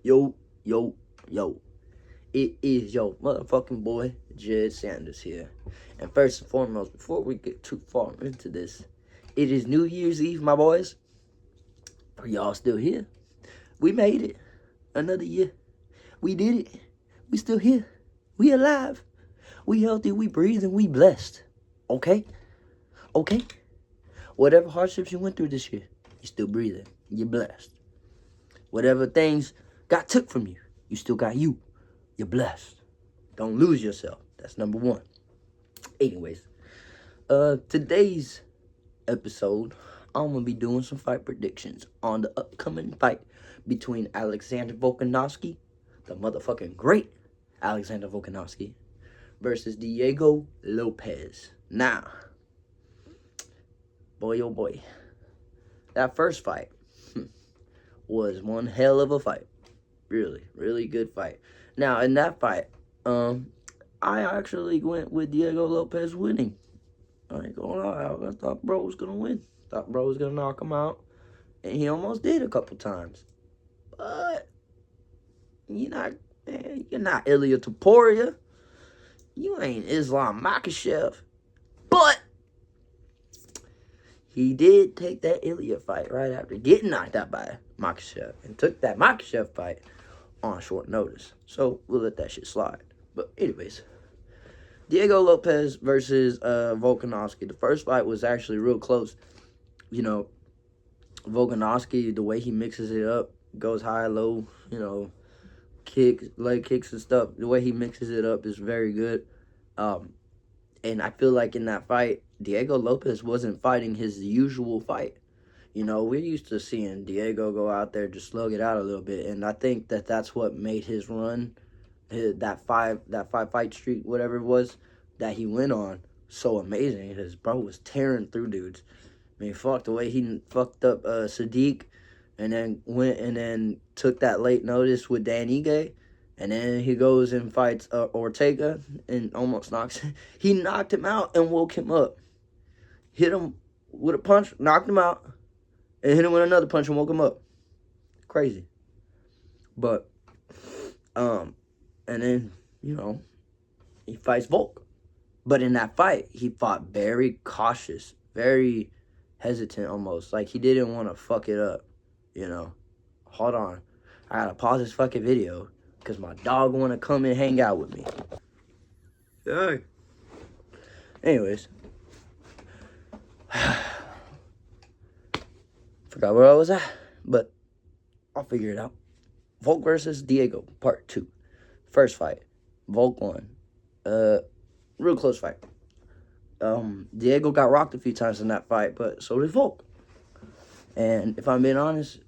Yo, yo, yo. It is your motherfucking boy, Jed Sanders here. And first and foremost, before we get too far into this, it is New Year's Eve, my boys. Are y'all still here? We made it. Another year. We did it. We still here. We alive. We healthy, we breathing, we blessed. Okay? Okay? Whatever hardships you went through this year, you still breathing. You're blessed. Whatever things got took from you, you still got you. You're blessed. Don't lose yourself. That's number one. Anyways, today's episode, I'm gonna be doing some fight predictions on the upcoming fight between Alexander Volkanovski, the motherfucking great Alexander Volkanovski, versus Diego Lopes. Now, boy oh boy, that first fight was one hell of a fight. Really, really good fight. Now, in that fight, I actually went with Diego Lopes winning. I ain't gonna lie, I thought bro was gonna win. Thought bro was gonna knock him out. And he almost did a couple times. But you're not Ilya Topuria. You ain't Islam Makhachev. But he did take that Ilya fight right after getting knocked out by Makhachev. And took that Makhachev fight on short notice. So we'll let that shit slide. But anyways, Diego Lopes versus Volkanovski. The first fight was actually real close. You know, Volkanovski, the way he mixes it up, goes high, low, kicks, leg kicks and stuff. The way he mixes it up is very good. And I feel like in that fight, Diego Lopes wasn't fighting his usual fight. We're used to seeing Diego go out there, just slug it out a little bit. And I think that that's what made his run, that five fight streak, whatever it was, that he went on, so amazing. His bro was tearing through dudes. I mean, fuck, the way he fucked up Sadiq, and then went and then took that late notice with Dan Ige, and then he goes and fights Ortega and almost knocks him. He knocked him out and woke him up. Hit him with a punch, knocked him out, and hit him with another punch and woke him up. Crazy. But, and then, he fights Volk. But in that fight, he fought very cautious, very hesitant almost. Like he didn't want to fuck it up, Hold on. I gotta pause this fucking video because my dog want to come and hang out with me. Hey. Anyways. Forgot where I was at, but I'll figure it out. Volk versus Diego, part 2. First fight. Volk won. Real close fight. Diego got rocked a few times in that fight, but so did Volk. And if I'm being honest,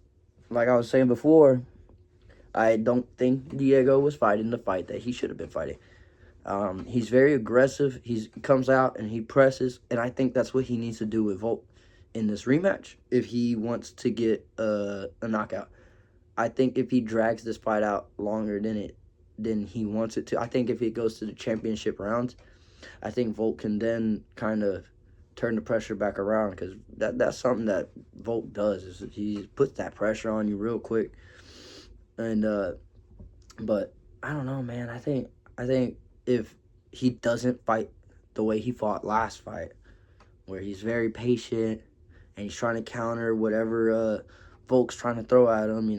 like I was saying before, I don't think Diego was fighting the fight that he should have been fighting. He's very aggressive. He comes out and he presses, and I think that's what he needs to do with Volk in this rematch if he wants to get a knockout. I think if he drags this fight out longer than he wants it to, I think if it goes to the championship rounds, I think Volk can then kind of turn the pressure back around, because that's something that Volk does, is he puts that pressure on you real quick. And but I don't know, man. I think if he doesn't fight the way he fought last fight, where he's very patient and he's trying to counter whatever Volk's trying to throw at him,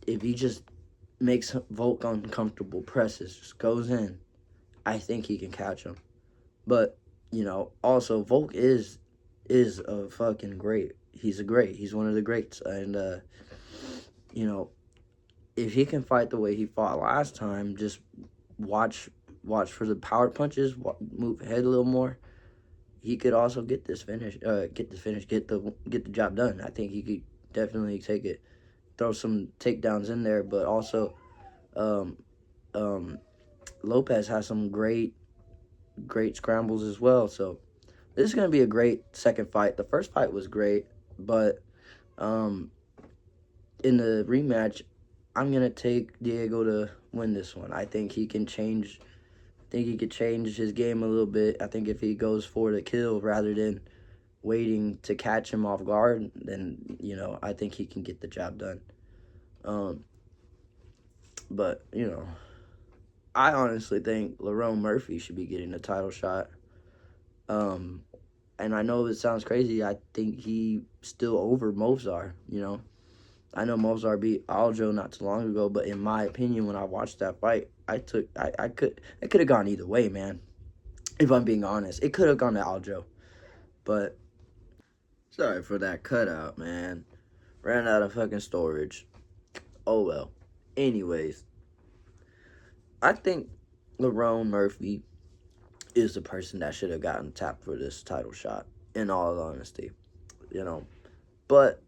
if he just makes Volk uncomfortable, presses, just goes in, I think he can catch him. But, also Volk is a fucking great. He's one of the greats. And, if he can fight the way he fought last time, just watch for the power punches, move ahead a little more, he could also get the job done. I think he could definitely take it, throw some takedowns in there, but also, Lopes has some great scrambles as well. So this is going to be a great second fight. The first fight was great, but in the rematch, I'm going to take Diego to win this one. I think he can change. I think he could change his game a little bit. I think if he goes for the kill rather than waiting to catch him off guard, then, I think he can get the job done. But, you know, I honestly think Lerone Murphy should be getting a title shot. And I know it sounds crazy. I think he still over Mozart, you know. I know Mozart beat Aljo not too long ago, but in my opinion, when I watched that fight, it could have gone either way, man. If I'm being honest, it could have gone to Aljo, but sorry for that cutout, man. Ran out of fucking storage. Oh well. Anyways, I think Lerone Murphy is the person that should have gotten tapped for this title shot. In all honesty, you know, but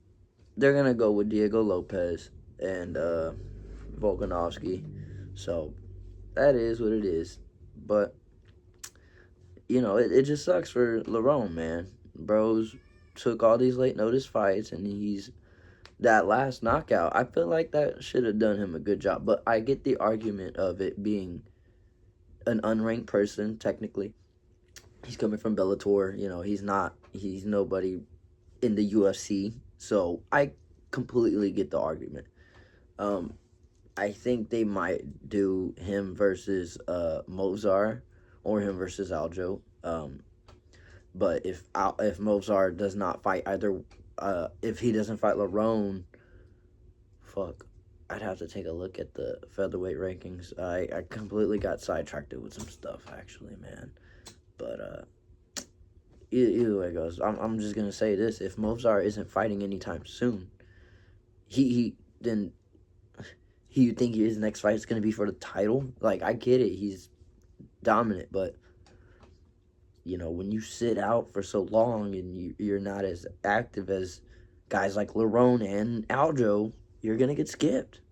they're gonna go with Diego Lopes and Volkanovski. So that is what it is. But you know, it just sucks for Lerone, man. Bros took all these late notice fights, and he's that last knockout. I feel like that should have done him a good job. But I get the argument of it being an unranked person. Technically, he's coming from Bellator. You know, he's nobody in the UFC. So I completely get the argument. I think they might do him versus Mozart or him versus Aljo. But if Mozart does not fight either, if he doesn't fight Lerone, fuck, I'd have to take a look at the featherweight rankings. I completely got sidetracked with some stuff actually, man. But either way it goes, I'm just gonna say this: if Mozart isn't fighting anytime soon, he then. You think his next fight is going to be for the title? Like, I get it. He's dominant. But, you know, when you sit out for so long and you're not as active as guys like Lerone and Aljo, you're going to get skipped.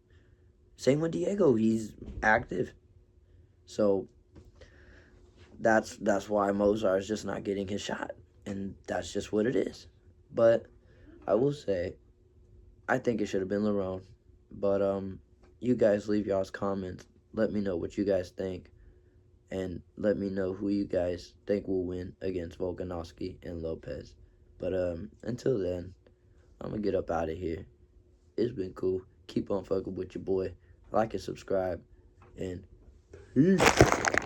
Same with Diego. He's active. So, that's why Mozart is just not getting his shot. And that's just what it is. But, I will say, I think it should have been Lerone. But, you guys leave y'all's comments. Let me know what you guys think. And let me know who you guys think will win against Volkanovski and Lopes. But until then, I'm going to get up out of here. It's been cool. Keep on fucking with your boy. Like and subscribe. And peace.